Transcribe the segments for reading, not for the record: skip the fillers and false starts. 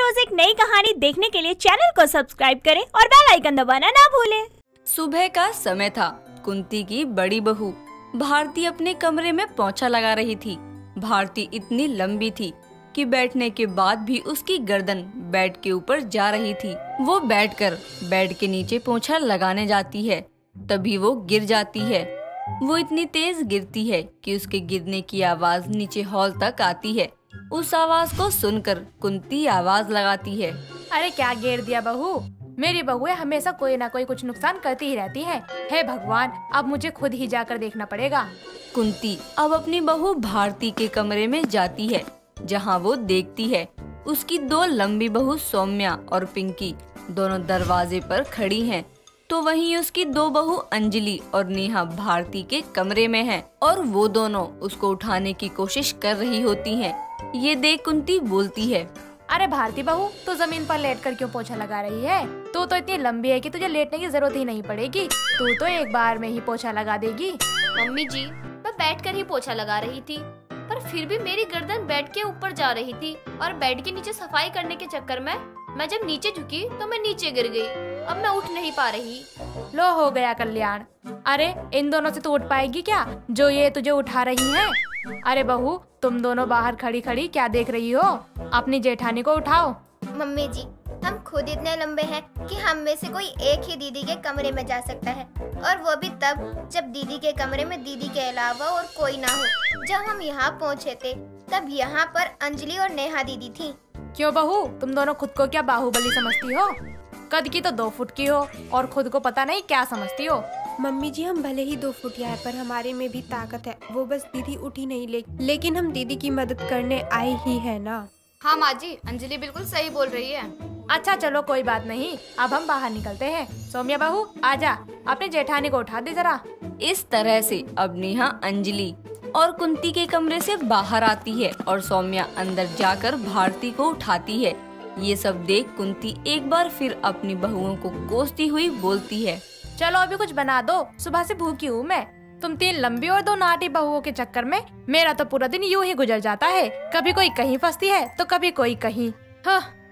रोज एक नई कहानी देखने के लिए चैनल को सब्सक्राइब करें और बेल आइकन दबाना ना भूलें। सुबह का समय था। कुंती की बड़ी बहू भारती अपने कमरे में पोंछा लगा रही थी। भारती इतनी लंबी थी कि बैठने के बाद भी उसकी गर्दन बेड के ऊपर जा रही थी। वो बैठकर बेड के नीचे पोंछा लगाने जाती है, तभी वो गिर जाती है। वो इतनी तेज गिरती है कि उसके गिरने की आवाज नीचे हॉल तक आती है। उस आवाज को सुनकर कुंती आवाज लगाती है, अरे क्या गिर दिया बहू? मेरी बहुएं हमेशा कोई ना कोई कुछ नुकसान करती ही रहती हैं। हे भगवान, अब मुझे खुद ही जाकर देखना पड़ेगा। कुंती अब अपनी बहू भारती के कमरे में जाती है, जहां वो देखती है उसकी दो लंबी बहू सौम्या और पिंकी दोनों दरवाजे पर खड़ी हैं। तो वहीं उसकी दो बहू अंजलि और नेहा भारती के कमरे में हैं और वो दोनों उसको उठाने की कोशिश कर रही होती हैं। ये देख कुंती बोलती है, अरे भारती बहू, तू जमीन पर लेटकर क्यों पोछा लगा रही है? तू तो इतनी लंबी है कि तुझे लेटने की जरूरत ही नहीं पड़ेगी। तू तो एक बार में ही पोछा लगा देगी। मम्मी जी, मैं बैठकर ही पोछा लगा रही थी, पर फिर भी मेरी गर्दन बेड के ऊपर जा रही थी और बेड के नीचे सफाई करने के चक्कर में मैं जब नीचे झुकी तो मैं नीचे गिर गई। अब मैं उठ नहीं पा रही। लो हो गया कल्याण। अरे इन दोनों से तू उठ पाएगी क्या, जो ये तुझे उठा रही हैं? अरे बहू, तुम दोनों बाहर खड़ी खड़ी क्या देख रही हो? अपनी जेठानी को उठाओ। मम्मी जी, हम खुद इतने लंबे हैं कि हम में से कोई एक ही दीदी के कमरे में जा सकता है, और वो भी तब जब दीदी के कमरे में दीदी के अलावा और कोई ना हो। जब हम यहाँ पहुँचे थे तब यहाँ पर अंजलि और नेहा दीदी थी। क्यों बहू, तुम दोनों खुद को क्या बाहुबली समझती हो? कद की तो 2 फुट की हो और खुद को पता नहीं क्या समझती हो। मम्मी जी, हम भले ही 2 फुटिया है पर हमारे में भी ताकत है। वो बस दीदी उठी नहीं, लेकिन हम दीदी की मदद करने आए ही है ना। हाँ माँ जी, अंजलि बिल्कुल सही बोल रही है। अच्छा चलो कोई बात नहीं, अब हम बाहर निकलते हैं। सौम्या बहू आजा, अपने जेठानी को उठा दे जरा। इस तरह से अब नेहा अंजलि और कुंती के कमरे से बाहर आती है और सौम्या अंदर जाकर भारती को उठाती है। ये सब देख कुंती एक बार फिर अपनी बहुओं को कोसती हुई बोलती है, चलो अभी कुछ बना दो, सुबह से भूखी हूँ मैं। तुम 3 लंबी और 2 नाटी बहुओं के चक्कर में मेरा तो पूरा दिन यूं ही गुजर जाता है। कभी कोई कहीं फंसती है तो कभी कोई कहीं।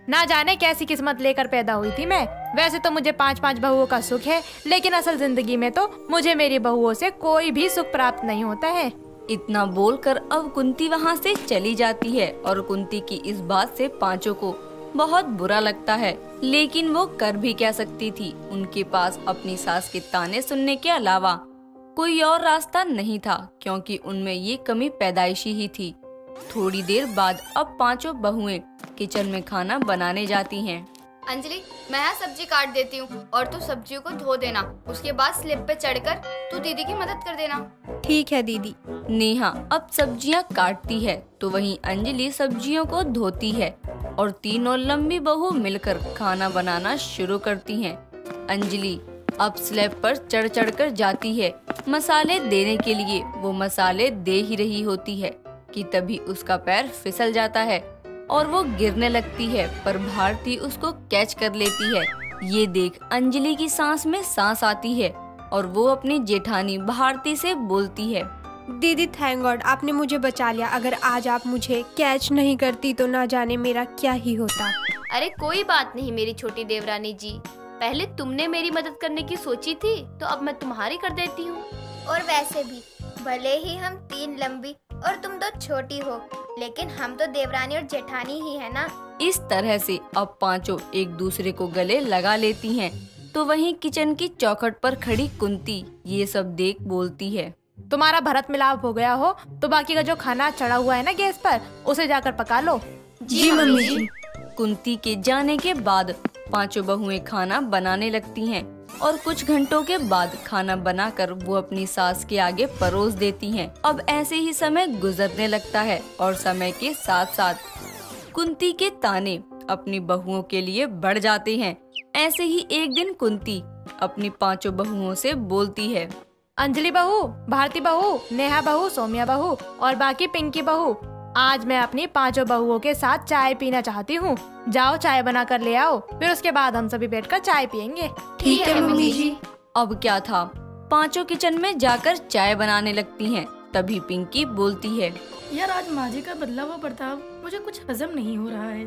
ना जाने कैसी किस्मत लेकर पैदा हुई थी मैं। वैसे तो मुझे 5-5 बहुओं का सुख है, लेकिन असल जिंदगी में तो मुझे मेरी बहुओं से कोई भी सुख प्राप्त नहीं होता है। इतना बोलकर अब कुंती वहाँ से चली जाती है और कुंती की इस बात से पांचों को बहुत बुरा लगता है, लेकिन वो कर भी क्या सकती थी। उनके पास अपनी सास के ताने सुनने के अलावा कोई और रास्ता नहीं था, क्योंकि उनमें ये कमी पैदाइशी ही थी। थोड़ी देर बाद अब पांचों बहुएं किचन में खाना बनाने जाती हैं। अंजलि, मैं यहाँ सब्जी काट देती हूँ और तू सब्जियों को धो देना। उसके बाद स्लिप पे चढ़कर तू दीदी की मदद कर देना। ठीक है दीदी। नेहा अब सब्जियां काटती है तो वहीं अंजलि सब्जियों को धोती है और तीनों लंबी बहू मिलकर खाना बनाना शुरू करती हैं। अंजलि अब स्लैब पर चढ़ चढ़कर जाती है मसाले देने के लिए। वो मसाले दे ही रही होती है कि तभी उसका पैर फिसल जाता है और वो गिरने लगती है, पर भारती उसको कैच कर लेती है। ये देख अंजलि की सांस में सांस आती है और वो अपनी जेठानी भारती से बोलती है, दीदी थैंक गॉड, आपने मुझे बचा लिया। अगर आज आप मुझे कैच नहीं करती तो ना जाने मेरा क्या ही होता। अरे कोई बात नहीं मेरी छोटी देवरानी जी, पहले तुमने मेरी मदद करने की सोची थी तो अब मैं तुम्हारी कर देती हूँ। और वैसे भी भले ही हम 3 लंबी और तुम 2 छोटी हो, लेकिन हम तो देवरानी और जेठानी ही है ना। इस तरह से अब पांचों एक दूसरे को गले लगा लेती हैं। तो वहीं किचन की चौखट पर खड़ी कुंती ये सब देख बोलती है, तुम्हारा भरत मिलाप हो गया हो तो बाकी का जो खाना चढ़ा हुआ है ना गैस पर, उसे जाकर पका लो। जी मम्मी जी। कुंती के जाने के बाद पांचों बहुएं खाना बनाने लगती हैं और कुछ घंटों के बाद खाना बनाकर वो अपनी सास के आगे परोस देती हैं। अब ऐसे ही समय गुजरने लगता है और समय के साथ साथ कुंती के ताने अपनी बहुओं के लिए बढ़ जाते हैं। ऐसे ही एक दिन कुंती अपनी पांचों बहुओं से बोलती है, अंजलि बहू, भारती बहू, नेहा बहू, सौम्या बहू और बाकी पिंकी बहू, आज मैं अपनी 5 बहुओं के साथ चाय पीना चाहती हूँ। जाओ चाय बना कर ले आओ, फिर उसके बाद हम सभी बैठकर चाय पियेंगे। ठीक है मम्मी जी। अब क्या था, पांचों किचन में जाकर चाय बनाने लगती हैं। तभी पिंकी बोलती है, यार आज माँ जी का बदला हुआ बर्ताव मुझे कुछ हजम नहीं हो रहा है।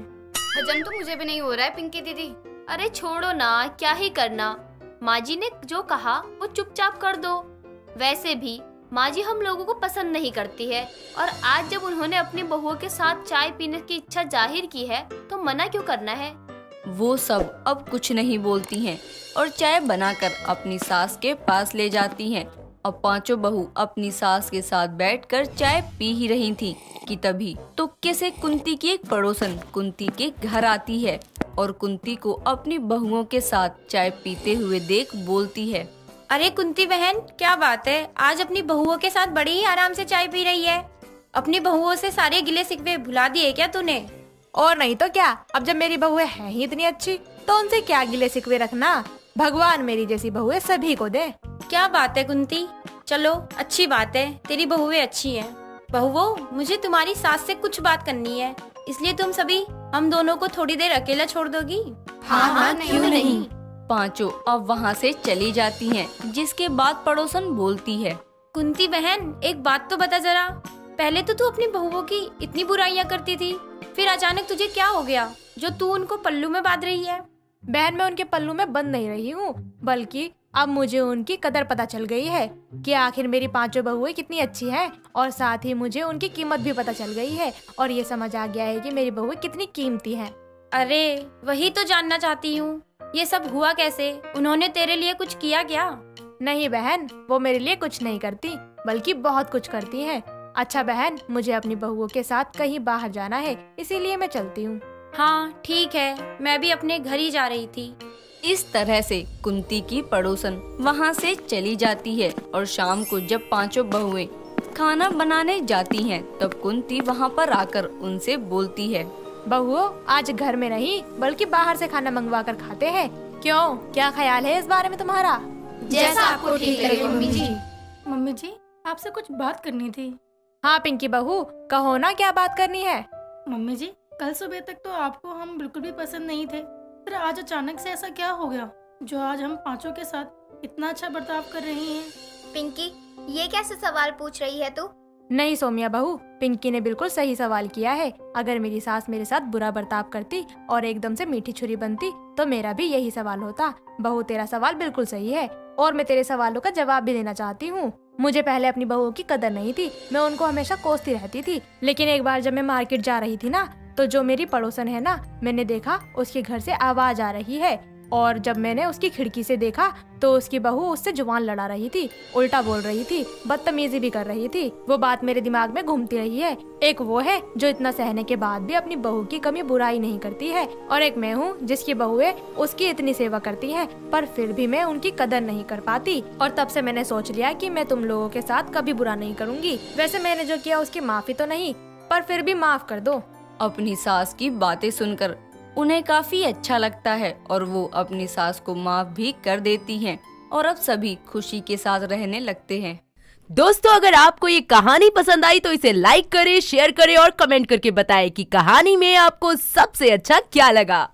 हजम तो मुझे भी नहीं हो रहा है पिंकी दीदी। अरे छोड़ो ना, क्या ही करना। माँ जी ने जो कहा वो चुपचाप कर दो। वैसे भी माँ जी हम लोगों को पसंद नहीं करती है, और आज जब उन्होंने अपनी बहुओं के साथ चाय पीने की इच्छा जाहिर की है तो मना क्यों करना है। वो सब अब कुछ नहीं बोलती हैं और चाय बनाकर अपनी सास के पास ले जाती हैं। अब पांचों बहू अपनी सास के साथ बैठकर चाय पी ही रही थी कि तभी तुक्के से कुंती की एक पड़ोसन कुंती के घर आती है और कुंती को अपनी बहुओं के साथ चाय पीते हुए देख बोलती है, अरे कुंती बहन, क्या बात है, आज अपनी बहुओं के साथ बड़ी ही आराम से चाय पी रही है। अपनी बहुओं से सारे गिले शिकवे भुला दिए क्या तूने? और नहीं तो क्या, अब जब मेरी बहुएं हैं ही इतनी अच्छी तो उनसे क्या गिले शिकवे रखना। भगवान मेरी जैसी बहुएं सभी को दे। क्या बात है कुंती, चलो अच्छी बात है, तेरी बहुएं अच्छी हैं। बहुओं, मुझे तुम्हारी सास से कुछ बात करनी है, इसलिए तुम सभी हम दोनों को थोड़ी देर अकेला छोड़ दोगी? हाँ, क्यों नहीं। पांचों अब वहाँ से चली जाती हैं, जिसके बाद पड़ोसन बोलती है, कुंती बहन, एक बात तो बता जरा, पहले तो तू अपनी बहुओं की इतनी बुराइयां करती थी, फिर अचानक तुझे क्या हो गया जो तू उनको पल्लू में बांध रही है? बहन, मैं उनके पल्लू में बंद नहीं रही हूँ, बल्कि अब मुझे उनकी कदर पता चल गई है कि आखिर मेरी पांचों बहुएं कितनी अच्छी हैं, और साथ ही मुझे उनकी कीमत भी पता चल गई है और ये समझ आ गया है कि मेरी बहुएं कितनी कीमती हैं। अरे वही तो जानना चाहती हूँ, ये सब हुआ कैसे? उन्होंने तेरे लिए कुछ किया क्या? नहीं बहन, वो मेरे लिए कुछ नहीं करती, बल्कि बहुत कुछ करती हैं। अच्छा बहन, मुझे अपनी बहुओं के साथ कहीं बाहर जाना है, इसीलिए मैं चलती हूँ। हाँ ठीक है, मैं भी अपने घर ही जा रही थी। इस तरह से कुंती की पड़ोसन वहाँ से चली जाती है और शाम को जब पांचों बहुएं खाना बनाने जाती हैं, तब कुंती वहाँ पर आकर उनसे बोलती है, बहुओं, आज घर में नहीं बल्कि बाहर से खाना मंगवा कर खाते हैं। क्यों, क्या ख्याल है इस बारे में तुम्हारा? जैसा आपको ठीक लगे मम्मी जी। मम्मी जी, आपसे कुछ बात करनी थी। हाँ पिंकी बहू, कहो ना, क्या बात करनी है? मम्मी जी, कल सुबह तक तो आपको हम बिल्कुल भी पसंद नहीं थे, फिर आज अचानक से ऐसा क्या हो गया जो आज हम पांचों के साथ इतना अच्छा बर्ताव कर रही हैं? पिंकी, ये कैसे सवाल पूछ रही है तू? नहीं सोमिया बहू, पिंकी ने बिल्कुल सही सवाल किया है। अगर मेरी सास मेरे साथ बुरा बर्ताव करती और एकदम से मीठी छुरी बनती तो मेरा भी यही सवाल होता। बहू, तेरा सवाल बिल्कुल सही है और मैं तेरे सवालों का जवाब भी देना चाहती हूँ। मुझे पहले अपनी बहुओं की कदर नहीं थी, मैं उनको हमेशा कोसती रहती थी, लेकिन एक बार जब मैं मार्केट जा रही थी ना, तो जो मेरी पड़ोसन है ना, मैंने देखा उसके घर से आवाज आ रही है, और जब मैंने उसकी खिड़की से देखा तो उसकी बहू उससे जुबान लड़ा रही थी, उल्टा बोल रही थी, बदतमीजी भी कर रही थी। वो बात मेरे दिमाग में घूमती रही है। एक वो है जो इतना सहने के बाद भी अपनी बहू की कमी बुराई नहीं करती है, और एक मैं हूँ जिसकी बहुएं उसकी इतनी सेवा करती हैं, पर फिर भी मैं उनकी कदर नहीं कर पाती। और तब से मैंने सोच लिया कि मैं तुम लोगों के साथ कभी बुरा नहीं करूँगी। वैसे मैंने जो किया उसकी माफी तो नहीं, पर फिर भी माफ कर दो। अपनी सास की बातें सुनकर उन्हें काफी अच्छा लगता है और वो अपनी सास को माफ भी कर देती हैं और अब सभी खुशी के साथ रहने लगते हैं। दोस्तों, अगर आपको ये कहानी पसंद आई तो इसे लाइक करें, शेयर करें और कमेंट करके बताएं कि कहानी में आपको सबसे अच्छा क्या लगा।